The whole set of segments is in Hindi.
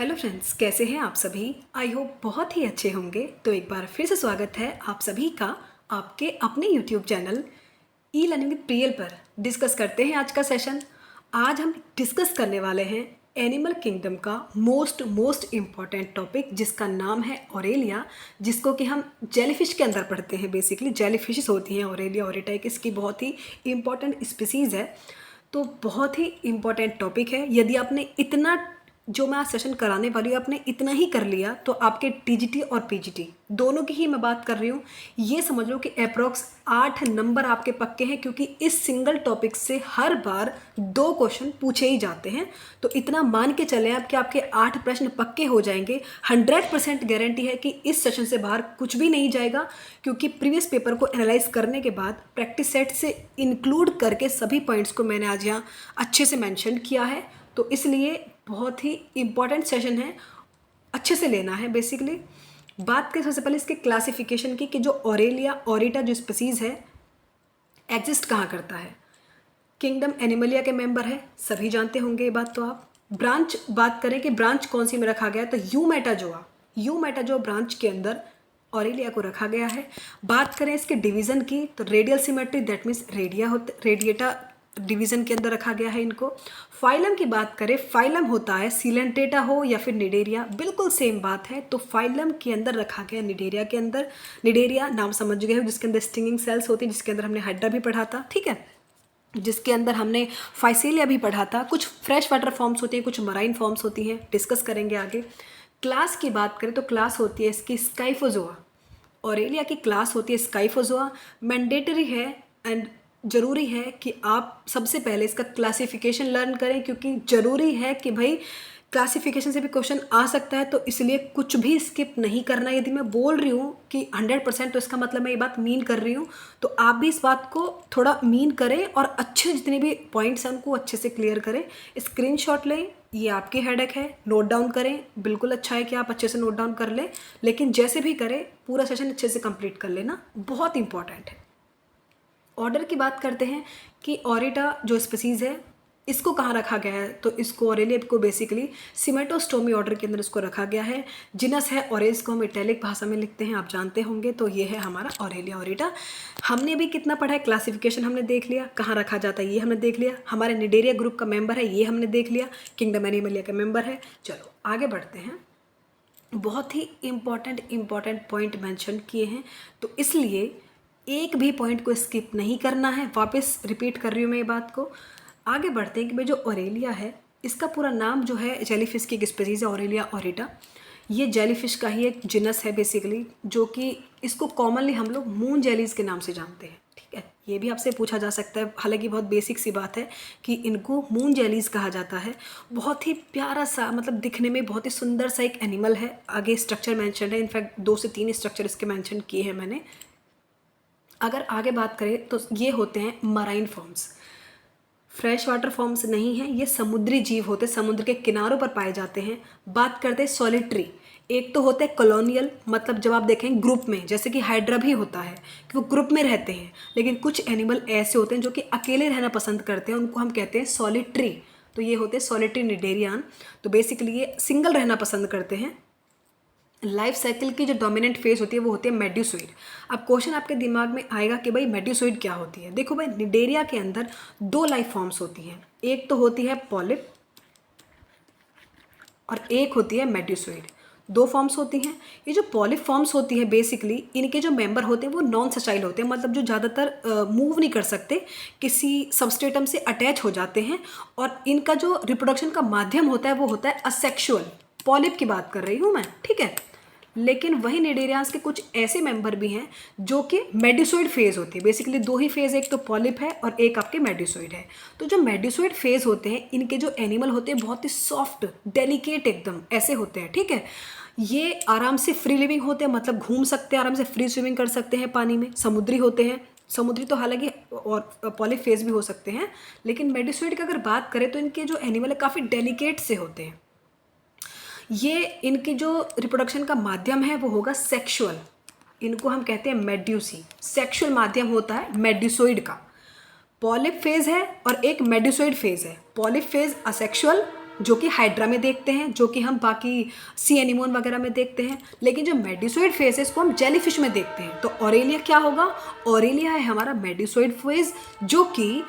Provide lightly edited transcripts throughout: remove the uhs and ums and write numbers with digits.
हेलो फ्रेंड्स, कैसे हैं आप सभी। आई होप बहुत ही अच्छे होंगे। तो एक बार फिर से स्वागत है आप सभी का आपके अपने YouTube channel e learning with Priyal पर। डिस्कस करते हैं आज का सेशन। आज हम डिस्कस करने वाले हैं एनिमल किंगडम का मोस्ट इम्पॉर्टेंट टॉपिक, जिसका नाम है ऑरेलिया, जिसको कि हम जेलीफिश के अंदर पढ़ते हैं। बेसिकली जेलीफिश होती हैं ऑरेलिया ओरेटा, एक इसकी बहुत ही इम्पॉर्टेंट स्पीसीज़ है। तो बहुत ही इम्पॉर्टेंट टॉपिक है। यदि आपने इतना जो मैं आज सेशन कराने वाली हूँ आपने इतना ही कर लिया तो आपके टीजीटी और पीजीटी दोनों की ही मैं बात कर रही हूँ, ये समझ लो कि अप्रॉक्स 8 नंबर आपके पक्के हैं, क्योंकि इस सिंगल टॉपिक से हर बार 2 क्वेश्चन पूछे ही जाते हैं। तो इतना मान के चलें आप कि आपके 8 प्रश्न पक्के हो जाएंगे। 100% गारंटी है कि इस सेशन से बाहर कुछ भी नहीं जाएगा, क्योंकि प्रीवियस पेपर को एनालाइज करने के बाद प्रैक्टिस सेट से इंक्लूड करके सभी पॉइंट्स को मैंने आज यहाँ अच्छे से मैंशन किया है। तो इसलिए बहुत ही इम्पॉर्टेंट सेशन है, अच्छे से लेना है। बेसिकली बात करें सबसे पहले इसके क्लासिफिकेशन की, कि जो ऑरेलिया ओरेटा जो स्पीसीज़ है एग्जिस्ट कहाँ करता है। किंगडम एनिमलिया के मेंबर है, सभी जानते होंगे ये बात। तो आप ब्रांच बात करें कि ब्रांच कौन सी में रखा गया है, तो यूमेटाजोआ ब्रांच के अंदर ऑरेलिया को रखा गया है। बात करें इसके डिवीज़न की, तो radial symmetry that means radiata division के अंदर रखा गया है इनको। फाइलम की बात करें, फाइलम होता है सीलेंटेटा हो या फिर निडेरिया, बिल्कुल सेम बात है। तो फाइलम के अंदर रखा गया निडेरिया के अंदर। निडेरिया नाम समझ गए हो, जिसके अंदर स्टिंगिंग सेल्स होती है, जिसके अंदर हमने हाइड्रा भी पढ़ा था, ठीक है, जिसके अंदर हमने फाइसेलिया भी पढ़ा था। कुछ फ्रेश वाटर फॉर्म्स होती हैं, कुछ मराइन फॉर्म्स होती हैं, डिस्कस करेंगे आगे। क्लास की बात करें तो क्लास होती है इसकी स्काइफोजोआ। ऑरेलिया की क्लास होती है स्काइफोजोआ। मैंडेटरी है एंड ज़रूरी है कि आप सबसे पहले इसका क्लासिफिकेशन लर्न करें, क्योंकि ज़रूरी है कि भाई क्लासिफिकेशन से भी क्वेश्चन आ सकता है। तो इसलिए कुछ भी स्किप नहीं करना। यदि मैं बोल रही हूँ कि 100%, तो इसका मतलब मैं ये बात मीन कर रही हूँ। तो आप भी इस बात को थोड़ा मीन करें और अच्छे जितने भी पॉइंट्स हैं उनको अच्छे से क्लियर करें। स्क्रीनशॉट लें, ये आपकी हेडेक है, नोट डाउन करें। बिल्कुल अच्छा है कि आप अच्छे से नोट डाउन कर लें, लेकिन जैसे भी करें पूरा सेशन अच्छे से कंप्लीट कर लेना, बहुत इंपॉर्टेंट है। ऑर्डर की बात करते हैं कि ओरेटा जो स्पीसीज़ है इसको कहाँ रखा गया है, तो इसको ऑरेलिया को बेसिकली सिमेटोस्टोमी ऑर्डर के अंदर इसको रखा गया है। जिनस है ऑरेज को हम इटैलिक भाषा में लिखते हैं, आप जानते होंगे। तो ये है हमारा ऑरेलिया ओरेटा। हमने भी कितना पढ़ा है, क्लासिफिकेशन हमने देख लिया, कहाँ रखा जाता है ये हमने देख लिया, हमारे निडेरिया ग्रुप का मेंबर है ये हमने देख लिया, किंगडम एनिमलिया का मेंबर है। चलो आगे बढ़ते हैं। बहुत ही इम्पॉर्टेंट पॉइंट मेंशन किए हैं, तो इसलिए एक भी पॉइंट को स्किप नहीं करना है। वापस रिपीट कर रही हूँ मैं ये बात को। आगे बढ़ते हैं कि भाई जो ऑरेलिया है इसका पूरा नाम जो है, जेलीफिश की एक स्पीसीज है ऑरेलिया ओरेटा। ये जेलीफिश का ही एक जिनस है बेसिकली, जो कि इसको कॉमनली हम लोग मून जेलीज के नाम से जानते हैं, ठीक है। ये भी आपसे पूछा जा सकता है, हालांकि बहुत बेसिक सी बात है कि इनको मून जेलीज कहा जाता है। बहुत ही प्यारा सा, मतलब दिखने में बहुत ही सुंदर सा एक एनिमल है। आगे स्ट्रक्चर मेंशन है, इनफैक्ट 2 से 3 स्ट्रक्चर इसके मेंशन किए हैं मैंने। अगर आगे बात करें तो ये होते हैं marine forms, fresh water forms नहीं हैं, ये समुद्री जीव होते हैं, समुद्र के किनारों पर पाए जाते हैं। बात करते हैं सॉलिटरी। एक तो होते हैं कॉलोनियल, मतलब जब आप देखें ग्रुप में, जैसे कि हाइड्रा भी होता है कि वो ग्रुप में रहते हैं। लेकिन कुछ एनिमल ऐसे होते हैं जो कि अकेले रहना पसंद करते हैं, उनको हम कहते हैं सॉलिटरी। तो ये होते हैं सॉलिटरी निडेरियन। तो बेसिकली ये सिंगल रहना पसंद करते हैं। लाइफ साइकिल की जो डोमिनेंट फेज होती है वो होती है मेड्यूसोइड। अब क्वेश्चन आपके दिमाग में आएगा कि भाई मेड्यूसोइड क्या होती है। देखो भाई, निडेरिया के अंदर 2 लाइफ फॉर्म्स होती हैं, एक तो होती है पॉलिप और एक होती है मेड्यूसोइड। 2 फॉर्म्स होती हैं। ये जो पॉलिप फॉर्म्स होती है बेसिकली इनके जो मेंबर होते हैं वो नॉन सचाइल होते हैं, मतलब जो ज़्यादातर मूव नहीं कर सकते, किसी सबस्ट्रेटम से अटैच हो जाते हैं। और इनका जो रिप्रोडक्शन का माध्यम होता है वो होता है असेक्सुअल। पॉलिप की बात कर रही हूँ मैं, ठीक है। लेकिन वही निडेरियास के कुछ ऐसे मेंबर भी हैं जो कि मेड्यूसोइड फेज होती है। बेसिकली 2 ही फेज, एक तो पॉलिप है और एक आपके मेड्यूसोइड है। तो जो मेड्यूसोइड फेज होते हैं इनके जो एनिमल होते हैं बहुत ही सॉफ्ट डेलिकेट एकदम ऐसे होते हैं, ठीक है। ये आराम से फ्री लिविंग होते हैं, मतलब घूम सकते हैं, आराम से फ्री स्विमिंग कर सकते हैं पानी में। समुद्री होते हैं, समुद्री तो हालांकि और पॉलिप फेज भी हो सकते हैं। लेकिन मेड्यूसोइड की अगर बात करें तो इनके जो एनिमल है काफ़ी डेलिकेट से होते हैं। ये इनकी जो रिप्रोडक्शन का माध्यम है वो होगा सेक्सुअल। इनको हम कहते हैं मेड्यूसी। सेक्सुअल माध्यम होता है मेड्यूसोइड का। पॉलिप फेज है और एक मेड्यूसोइड फेज है। पॉलिप फेज असेक्सुअल जो कि हाइड्रा में देखते हैं, जो कि हम बाकी सी एनिमोन वगैरह में देखते हैं। लेकिन जो मेडुसोइड फेज है इसको हम जेलीफिश में देखते हैं। तो ऑरेलिया क्या होगा? ऑरेलिया है हमारा मेडुसोइड फेज, जो कि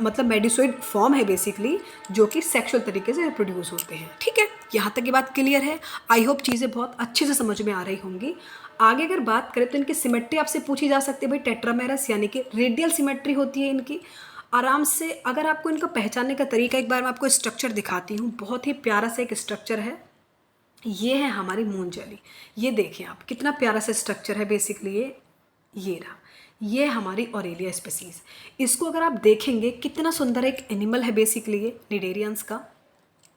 मतलब मेडुसोइड फॉर्म है बेसिकली, जो कि सेक्सुअल तरीके से रिप्रोड्यूस होते हैं। ठीक है, यहाँ तक की बात क्लियर है। आई होप चीज़ें बहुत अच्छे से समझ में आ रही होंगी। आगे अगर बात करें तो इनकी सिमेट्री आपसे पूछी जा सकती है। भाई टेट्रामेरस यानी कि रेडियल सिमेट्री होती है इनकी। आराम से अगर आपको इनको पहचानने का तरीका, एक बार मैं आपको स्ट्रक्चर दिखाती हूँ। बहुत ही प्यारा सा एक स्ट्रक्चर है। ये है हमारी मून जेली। ये देखिए आप, कितना प्यारा सा स्ट्रक्चर है बेसिकली। ये रहा, ये हमारी ऑरेलिया स्पीसीज। इसको अगर आप देखेंगे कितना सुंदर एक एनिमल है बेसिकली ये निडेरियंस का।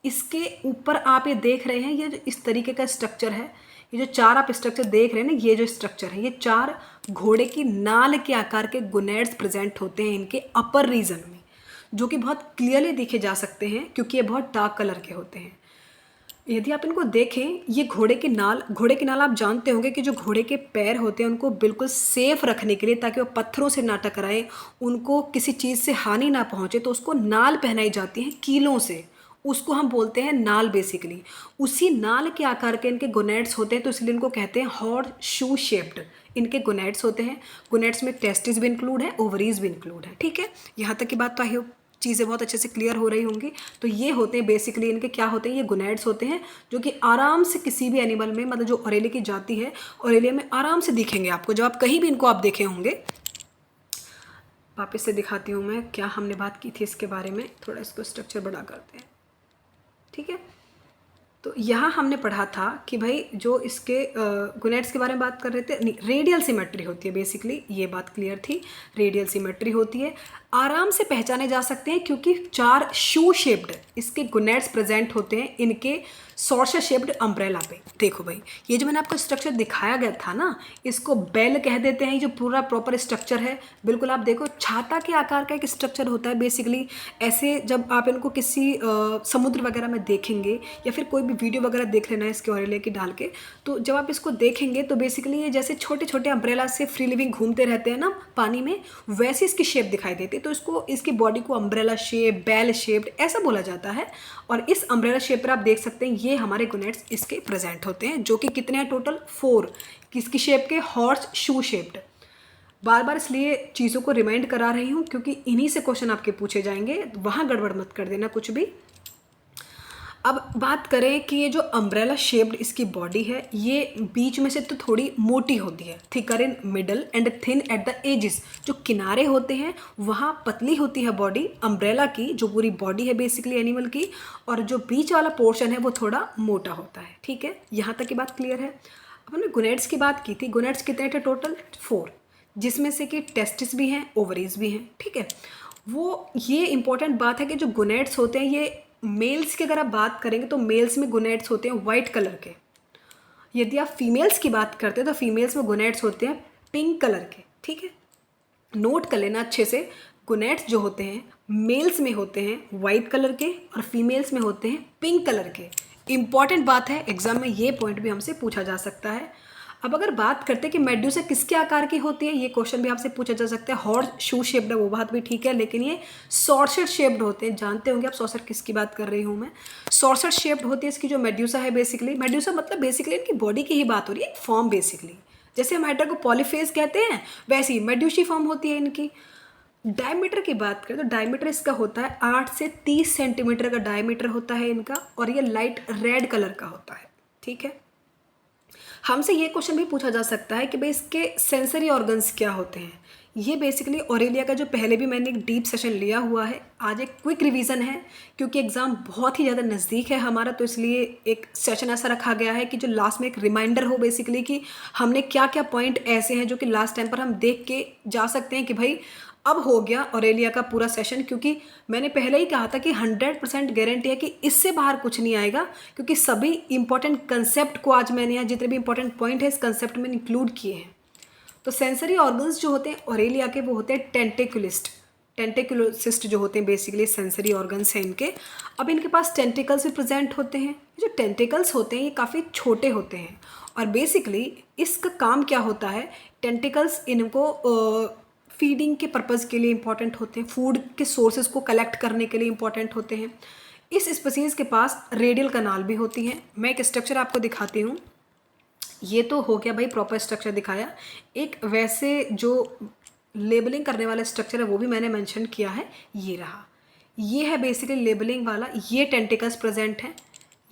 इसके ऊपर आप ये देख रहे हैं, ये जो इस तरीके का स्ट्रक्चर है, ये जो चार आप स्ट्रक्चर देख रहे हैं ना, ये जो स्ट्रक्चर है, ये चार घोड़े की नाल के आकार के गुनेड्स प्रेजेंट होते हैं इनके अपर रीजन में, जो कि बहुत क्लियरली देखे जा सकते हैं क्योंकि ये बहुत डार्क कलर के होते हैं। यदि आप इनको देखें, ये घोड़े की नाल आप जानते होंगे कि जो घोड़े के पैर होते हैं उनको बिल्कुल सेफ रखने के लिए, ताकि वो पत्थरों से ना टकराए, उनको किसी चीज़ से हानि ना पहुंचे, तो उसको नाल पहनाई जाती है कीलों से। उसको हम बोलते हैं नाल बेसिकली। उसी नाल के आकार के इनके गोनेड्स होते हैं, तो इसलिए इनको कहते हैं हॉर्स शू शेप्ड इनके गोनेड्स होते हैं। गोनेड्स में टेस्टिस भी इंक्लूड है, ओवरीज भी इंक्लूड है। ठीक है, यहाँ तक की बात तो आई होप चीज़ें बहुत अच्छे से क्लियर हो रही होंगी। तो ये होते हैं बेसिकली, इनके क्या होते हैं, ये गोनेड्स होते हैं, जो कि आराम से किसी भी एनिमल में, मतलब जो ऑरेलिया की जाति है, ऑरेलिया में आराम से दिखेंगे आपको, जब आप कहीं भी इनको आप देखे होंगे। वापस से दिखाती हूँ मैं, क्या हमने बात की थी इसके बारे में। थोड़ा इसको स्ट्रक्चर बड़ा करते हैं। ठीक है, तो यहाँ हमने पढ़ा था कि भाई जो इसके गोनेड्स के बारे में बात कर रहे थे, नहीं, रेडियल सिमेट्री होती है बेसिकली। ये बात क्लियर थी, रेडियल सिमेट्री होती है। आराम से पहचाने जा सकते हैं क्योंकि चार शू शेप्ड इसके गोनेड्स प्रेजेंट होते हैं इनके सॉर्सर शेप्ड अम्ब्रेला पे। देखो भाई, ये जो मैंने आपको स्ट्रक्चर दिखाया गया था ना, इसको बेल कह देते हैं। ये जो पूरा प्रॉपर स्ट्रक्चर है, बिल्कुल आप देखो छाता के आकार का एक स्ट्रक्चर होता है बेसिकली। ऐसे जब आप इनको किसी समुद्र वगैरह में देखेंगे, या फिर कोई भी वीडियो वगैरह देख लेना है इसके ऑरेलिया की डाल के, तो जब आप इसको देखेंगे तो बेसिकली ये जैसे छोटे छोटे अम्ब्रेला से फ्री लिविंग घूमते रहते हैं ना पानी में, वैसी इसकी शेप दिखाई देती है। तो इसको, इसकी बॉडी को अम्ब्रेला शेप, बेल शेप्ड ऐसा बोला जाता है। और इस अम्ब्रेला शेप पर आप देख सकते हैं ये हमारे गोनेड्स इसके प्रेजेंट होते हैं, जो कि कितने हैं टोटल? 4। किसकी शेप के? Horse shoe shaped. बार बार इसलिए चीज़ों को रिमाइंड करा रही हूँ क्योंकि इन्हीं से क्वेश्चन आपके पूछे जाएंगे, वहाँ गड़बड़ मत कर देना कुछ भी। अब बात करें कि ये जो अम्ब्रेला शेप्ड इसकी बॉडी है, ये बीच में से तो थोड़ी मोटी होती है, thicker in middle and thin at the edges. जो किनारे होते हैं वहाँ पतली होती है बॉडी अम्ब्रेला की, जो पूरी बॉडी है बेसिकली एनिमल की, और जो बीच वाला पोर्शन है वो थोड़ा मोटा होता है। ठीक है, यहाँ तक की बात क्लियर है। अब हमने गोनेड्स की बात की थी। गोनेड्स कितने थे टोटल? 4, जिसमें से कि टेस्टिस भी हैं, ओवरीज भी हैं। ठीक है, वो ये इंपॉर्टेंट बात है कि जो गोनेड्स होते हैं, ये मेल्स की अगर आप बात करेंगे तो मेल्स में गोनेड्स होते हैं वाइट कलर के। यदि आप फीमेल्स की बात करते हैं तो फीमेल्स में गोनेड्स होते हैं पिंक कलर के। ठीक है, नोट कर लेना अच्छे से, गोनेड्स जो होते हैं मेल्स में होते हैं वाइट कलर के और फीमेल्स में होते हैं पिंक कलर के। इंपॉर्टेंट बात है, एग्जाम में ये पॉइंट भी हमसे पूछा जा सकता है। अब अगर बात करते हैं कि मेडुसा किसके आकार की होती है, ये क्वेश्चन भी आपसे पूछा जा सकता है। हॉर्स शू शेप्ड है, वो बात भी ठीक है, लेकिन ये सॉर्सर शेप्ड होते हैं। जानते होंगे आप सॉर्सर किसकी बात कर रही हूँ मैं। सॉर्सर शेप्ड होती है इसकी जो मेडुसा है बेसिकली। मेडुसा मतलब बेसिकली इनकी बॉडी की ही बात हो रही है, फॉर्म बेसिकली। जैसे हम हाइड्रा को पॉलीफेज कहते हैं, वैसी मेडुसी फॉर्म होती है इनकी। डायमीटर की बात करें तो डायमीटर इसका होता है 8 से 30 सेंटीमीटर का डायमीटर होता है इनका, और ये लाइट रेड कलर का होता है। ठीक है, हमसे ये क्वेश्चन भी पूछा जा सकता है कि भाई इसके सेंसरी ऑर्गन्स क्या होते हैं। ये बेसिकली ऑरेलिया का जो पहले भी मैंने एक डीप सेशन लिया हुआ है, आज एक क्विक रिवीजन है क्योंकि एग्ज़ाम बहुत ही ज़्यादा नज़दीक है हमारा, तो इसलिए एक सेशन ऐसा रखा गया है कि जो लास्ट में एक रिमाइंडर हो बेसिकली कि हमने क्या क्या पॉइंट ऐसे हैं जो कि लास्ट टाइम पर हम देख के जा सकते हैं कि भाई अब हो गया ऑरेलिया का पूरा सेशन। क्योंकि मैंने पहले ही कहा था कि 100% गारंटी है कि इससे बाहर कुछ नहीं आएगा, क्योंकि सभी इंपॉर्टेंट कंसेप्ट को आज मैंने यहाँ जितने भी इंपॉर्टेंट पॉइंट है इस कंसेप्ट में इंक्लूड किए हैं। तो सेंसरी ऑर्गन्स जो होते हैं ऑरेलिया के, वो होते हैं टेंटिकुलिस्ट जो होते हैं बेसिकली सेंसरी ऑर्गन्स हैं इनके। अब इनके पास टेंटिकल्स भी प्रेजेंट होते हैं। जो टेंटिकल्स होते हैं ये काफ़ी छोटे होते हैं, और बेसिकली इसका काम क्या होता है, टेंटिकल्स इनको फीडिंग के पर्पज़ के लिए इंपॉर्टेंट होते हैं, फूड के सोर्सेज को कलेक्ट करने के लिए इंपॉर्टेंट होते हैं। इस स्पीसीज के पास रेडियल कनाल भी होती हैं। मैं एक स्ट्रक्चर आपको दिखाती हूँ। ये तो हो गया भाई प्रॉपर स्ट्रक्चर दिखाया। एक वैसे जो लेबलिंग करने वाला स्ट्रक्चर है वो भी मैंने मेंशन किया है, ये रहा। ये है बेसिकली लेबलिंग वाला। ये टेंटिकल्स प्रेजेंट हैं,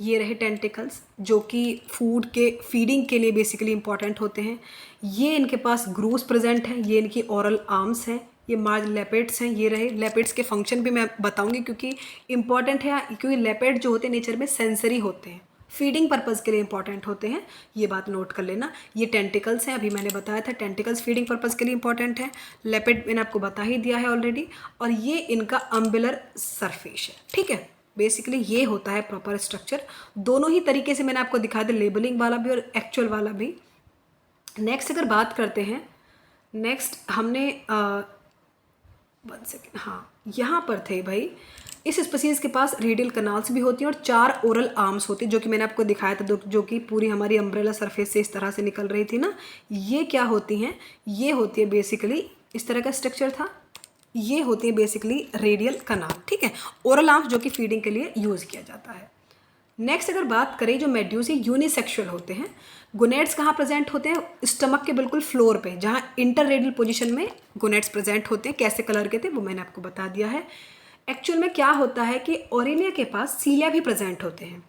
ये रहे टेंटिकल्स जो कि फूड के फीडिंग के लिए बेसिकली इंपॉर्टेंट होते हैं। ये इनके पास ग्रूव्स प्रेजेंट हैं, ये इनकी ओरल आर्म्स हैं, ये मार्ज लेपिड्स हैं। ये रहे लेपिड्स के फंक्शन भी मैं बताऊंगी क्योंकि इंपॉर्टेंट है, क्योंकि लेपिड जो होते हैं नेचर में सेंसरी होते हैं, फीडिंग पर्पज़ के लिए इंपॉर्टेंट होते हैं। ये बात नोट कर लेना। ये टेंटिकल्स हैं, अभी मैंने बताया था टेंटिकल्स फीडिंग पर्पज़ के लिए इंपॉर्टेंट है। लेपिड मैंने आपको बता ही दिया है ऑलरेडी। और ये इनका अम्बुलर सरफेस है, ठीक है। बेसिकली ये होता है प्रॉपर स्ट्रक्चर। दोनों ही तरीके से मैंने आपको दिखाया था, लेबलिंग वाला भी और एक्चुअल वाला भी। नेक्स्ट अगर बात करते हैं, नेक्स्ट हमने 1 सेकेंड, हाँ यहाँ पर थे भाई। इस स्पीसीज के पास रेडियल कनाल्स भी होती हैं और 4 ओरल आर्म्स होती हैं, जो कि मैंने आपको दिखाया था, जो कि पूरी हमारी अम्ब्रेला सरफेस से इस तरह से निकल रही थी ना। ये क्या होती हैं? ये होती है बेसिकली, इस तरह का स्ट्रक्चर था, ये होती है बेसिकली रेडियल कनाल, ठीक है। ओरल आर्म्स जो कि फीडिंग के लिए यूज़ किया जाता है। नेक्स्ट अगर बात करें, जो मेड्यूसी यूनिसेक्सुअल होते हैं। गोनेड्स कहाँ प्रेजेंट होते हैं? स्टमक के बिल्कुल फ्लोर पे, जहाँ इंटररेडियल पोजीशन में गोनेड्स प्रेजेंट होते हैं। कैसे कलर के थे वो मैंने आपको बता दिया है। एक्चुअल में क्या होता है कि ऑरेलिया के पास सीलिया भी प्रेजेंट होते हैं।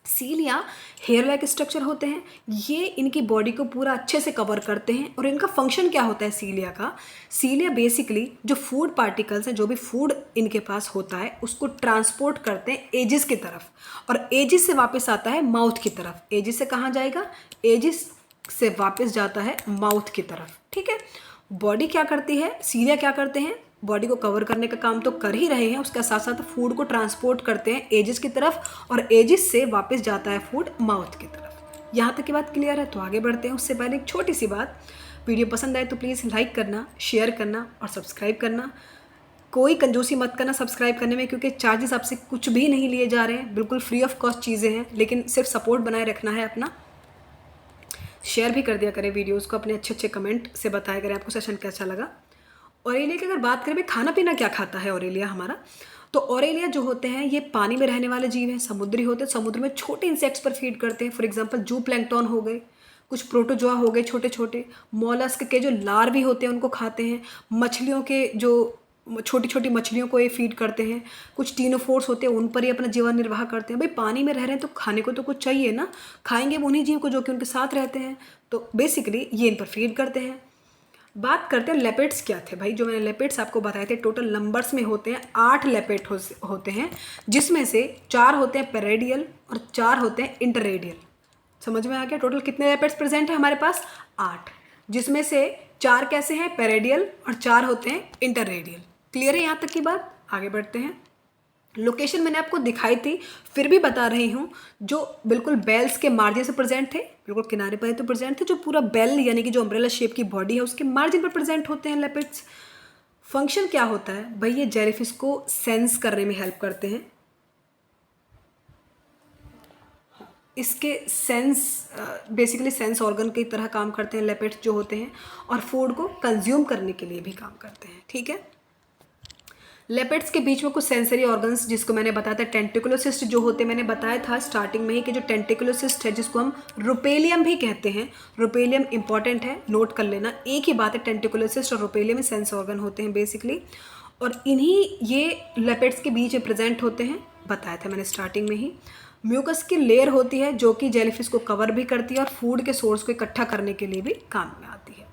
सीलिया हेयर लाइक स्ट्रक्चर होते हैं, ये इनकी बॉडी को पूरा अच्छे से कवर करते हैं। और इनका फंक्शन क्या होता है सीलिया का? सीलिया बेसिकली जो फूड पार्टिकल्स हैं, जो भी फूड इनके पास होता है, उसको ट्रांसपोर्ट करते हैं एजिस की तरफ, और एजिस से वापस आता है माउथ की तरफ। एजिस से कहाँ जाएगा? एजिस से वापस जाता है माउथ की तरफ, ठीक है। बॉडी क्या करती है, सीलिया क्या करते हैं? बॉडी को कवर करने का काम तो कर ही रहे हैं, उसके साथ साथ फूड को ट्रांसपोर्ट करते हैं एजिस की तरफ, और एजिस से वापस जाता है फूड माउथ की तरफ। यहाँ तक की बात क्लियर है? तो आगे बढ़ते हैं। उससे पहले एक छोटी सी बात, वीडियो पसंद आए तो प्लीज़ लाइक करना, शेयर करना और सब्सक्राइब करना। कोई कंजूसी मत करना सब्सक्राइब करने में, क्योंकि चार्जेस आपसे कुछ भी नहीं लिए जा रहे हैं, बिल्कुल फ्री ऑफ कॉस्ट चीज़ें हैं, लेकिन सिर्फ सपोर्ट बनाए रखना है अपना। शेयर भी कर दिया करें वीडियोज़ को, अपने अच्छे अच्छे कमेंट से बताया करें आपको सेशन कैसा लगा। ऑरेलिया की अगर बात करें, खाना पीना क्या खाता है ऑरेलिया हमारा, तो ऑरेलिया जो होते हैं ये पानी में रहने वाले जीव हैं, समुद्री होते हैं। समुद्र में छोटे इंसेक्ट्स पर फीड करते हैं। फॉर एग्जांपल जू प्लैंकटन हो गए, कुछ प्रोटोजोआ हो गए छोटे छोटे, मॉलस्क के जो लार्वी होते हैं उनको खाते हैं, मछलियों के जो छोटी छोटी मछलियों को ये फीड करते हैं, कुछ टीनोफोर्स होते हैं उन पर ही अपना जीवन निर्वाह करते हैं। भाई पानी में रह रहे हैं तो खाने को तो कुछ चाहिए ना, खाएंगे वो उन्हीं जीव को जो कि उनके साथ रहते हैं। तो बेसिकली ये इन पर फीड करते हैं। बात करते हैं लेपिड्स क्या थे भाई। जो मैंने लेपिड्स आपको बताए थे, टोटल नंबर्स में होते हैं 8 लेपिड होते हैं, जिसमें से 4 होते हैं पेरेडियल और 4 होते हैं इंटररेडियल। समझ में आ गया? टोटल कितने लेपिड्स प्रेजेंट है हमारे पास? 8, जिसमें से 4 कैसे हैं? पेरेडियल, और 4 होते हैं इंटररेडियल। क्लियर है यहाँ तक की बात? आगे बढ़ते हैं। लोकेशन मैंने आपको दिखाई थी, फिर भी बता रही हूँ। जो बिल्कुल बेल्स के मार्जिन से प्रेजेंट थे, बिल्कुल किनारे पर तो प्रेजेंट थे, जो पूरा बेल यानी कि जो अम्ब्रेला शेप की बॉडी है उसके मार्जिन पर प्रेजेंट होते हैं लेपिड्स। फंक्शन क्या होता है भाई? ये जेलीफिश को सेंस करने में हेल्प करते हैं। इसके सेंस बेसिकली सेंस ऑर्गन की तरह काम करते हैं लेपिड्स जो होते हैं, और फूड को कंज्यूम करने के लिए भी काम करते हैं, ठीक है। लेपिड्स के बीच में कुछ सेंसरी ऑर्गन्स, जिसको मैंने बताया था टेंटिकुलोसिस्ट जो होते हैं, मैंने बताया था स्टार्टिंग में ही कि जो टेंटिकुलोसिस्ट है जिसको हम रुपेलियम भी कहते हैं। रुपेलियम इंपॉर्टेंट है, नोट कर लेना। एक ही बात है, टेंटिकुलोसिस्ट और रुपेलियम में सेंस ऑर्गन होते हैं बेसिकली, और इन्हीं ये लेपिड्स के बीच में प्रेजेंट होते हैं, बताया था मैंने स्टार्टिंग में ही। म्यूकस की लेयर होती है जो कि जेलीफिश को कवर भी करती है और फूड के सोर्स को इकट्ठा करने के लिए भी काम में आती है।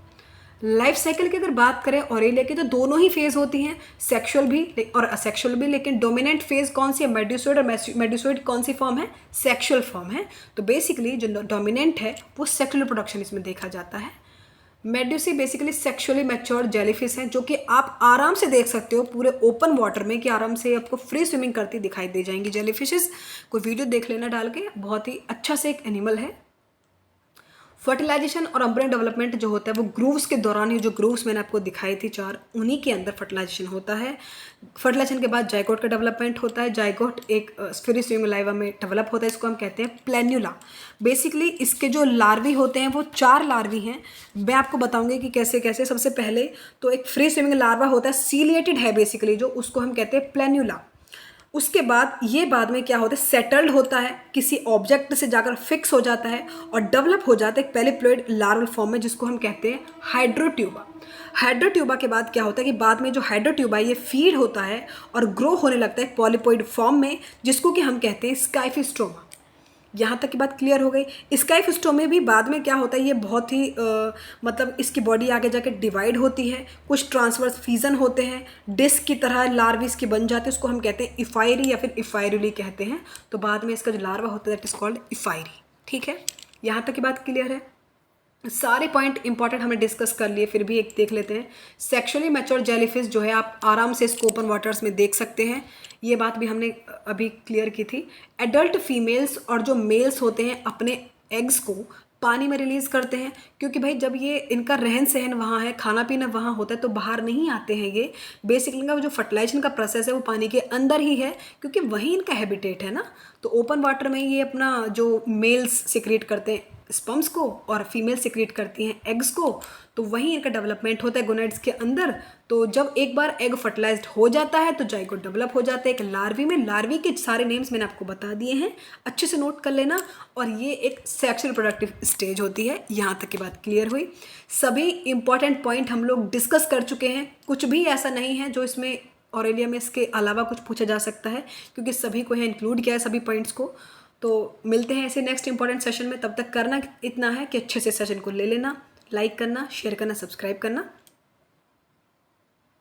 लाइफ साइकिल की अगर बात करें ऑरेलिया की, तो दोनों ही फेज होती हैं, सेक्सुअल भी और असेक्सुअल भी। लेकिन डोमिनेंट फेज कौन सी है? मेड्यूसोइड। और मेड्यूसोइड कौन सी फॉर्म है? सेक्सुअल फॉर्म है। तो बेसिकली जो डोमिनेंट है वो सेक्सुअल प्रोडक्शन इसमें देखा जाता है। Medusae basically sexually mature jellyfish हैं, जो कि आप आराम से देख सकते हो पूरे ओपन वाटर में, कि आराम से आपको फ्री स्विमिंग करती दिखाई दे जाएंगी जेलीफिशेस। कोई वीडियो देख लेना डाल के, बहुत ही अच्छा से एक एनिमल है। फर्टिलाइजेशन और एम्ब्रियो डेवलपमेंट जो होता है वो ग्रूव्स के दौरान ही, जो ग्रूव्स मैंने आपको दिखाई थी 4, उन्हीं के अंदर फर्टिलाइजेशन होता है। फर्टिलाइजेशन के बाद जाइगोट का डेवलपमेंट होता है। जाइगोट एक स्फीरी स्विंग लाइवा में डेवलप होता है, इसको हम कहते हैं प्लेन्यूला। बेसिकली इसके जो लार्वी होते हैं वो 4 लार्वी हैं। मैं आपको बताऊंगी कि कैसे कैसे। सबसे पहले तो एक फ्री स्विमिंग लार्वा होता है, सीलिएटेड है बेसिकली, जो उसको हम कहते हैं प्लेन्यूला। उसके बाद ये बाद में क्या होता है, सेटल्ड होता है, किसी ऑब्जेक्ट से जाकर फिक्स हो जाता है और डेवलप हो जाता है एक पेलिप्लोइड लार्वल फॉर्म में, जिसको हम कहते हैं हाइड्रोट्यूबा। हाइड्रोट्यूबा के बाद क्या होता है कि बाद में जो हाइड्रोट्यूबा है ये फीड होता है और ग्रो होने लगता है पॉलीपोइड फॉर्म में, जिसको कि हम कहते हैं स्काइफिस्ट्रोमा। यहाँ तक की बात क्लियर हो गई। स्काइफिस्टोमा में भी बाद में क्या होता है, ये बहुत ही मतलब इसकी बॉडी आगे जाके डिवाइड होती है, कुछ ट्रांसवर्स फीजन होते हैं, डिस्क की तरह लार्वी इसकी बन जाती है, उसको हम कहते हैं इफायरी या फिर इफायरुली कहते हैं। तो बाद में इसका जो लार्वा होता है दैट इज कॉल्ड इफायरी। ठीक है, यहाँ तक की बात क्लियर है। सारे पॉइंट इंपॉर्टेंट हमने डिस्कस कर लिए, फिर भी एक देख लेते हैं। सेक्सुअली मैच्योर जेलीफिश जो है आप आराम से इसको ओपन वाटर्स में देख सकते हैं, ये बात भी हमने अभी क्लियर की थी। एडल्ट फीमेल्स और जो मेल्स होते हैं अपने एग्स को पानी में रिलीज़ करते हैं, क्योंकि भाई जब ये इनका रहन सहन वहाँ है, खाना पीना वहाँ होता है, तो बाहर नहीं आते हैं ये। बेसिकली इनका जो फर्टिलाइजेशन का प्रोसेस है वो पानी के अंदर ही है, क्योंकि वही इनका हैबिटेट है ना। तो ओपन वाटर में ये अपना जो मेल्स सिक्रेट करते हैं स्पर्म्स को और फीमेल सिक्रेट करती हैं एग्स को, तो वहीं इनका डेवलपमेंट होता है गोनाड्स के अंदर। तो जब एक बार एग फर्टिलाइज्ड हो जाता है तो जाइगोट डेवलप हो जाता है एक लार्वी में। लार्वी के सारे नेम्स मैंने आपको बता दिए हैं, अच्छे से नोट कर लेना। और ये एक सेक्सुअल प्रोडक्टिव स्टेज होती है। यहाँ तक की बात क्लियर हुई। सभी इंपॉर्टेंट पॉइंट हम लोग डिस्कस कर चुके हैं, कुछ भी ऐसा नहीं है जो इसमें ऑरेलिया में इसके अलावा कुछ पूछा जा सकता है, क्योंकि सभी को यहाँ इंक्लूड किया है सभी पॉइंट्स को। तो मिलते हैं ऐसे नेक्स्ट इंपॉर्टेंट सेशन में। तब तक करना इतना है कि अच्छे से सेशन को ले लेना, लाइक करना, शेयर करना, सब्सक्राइब करना।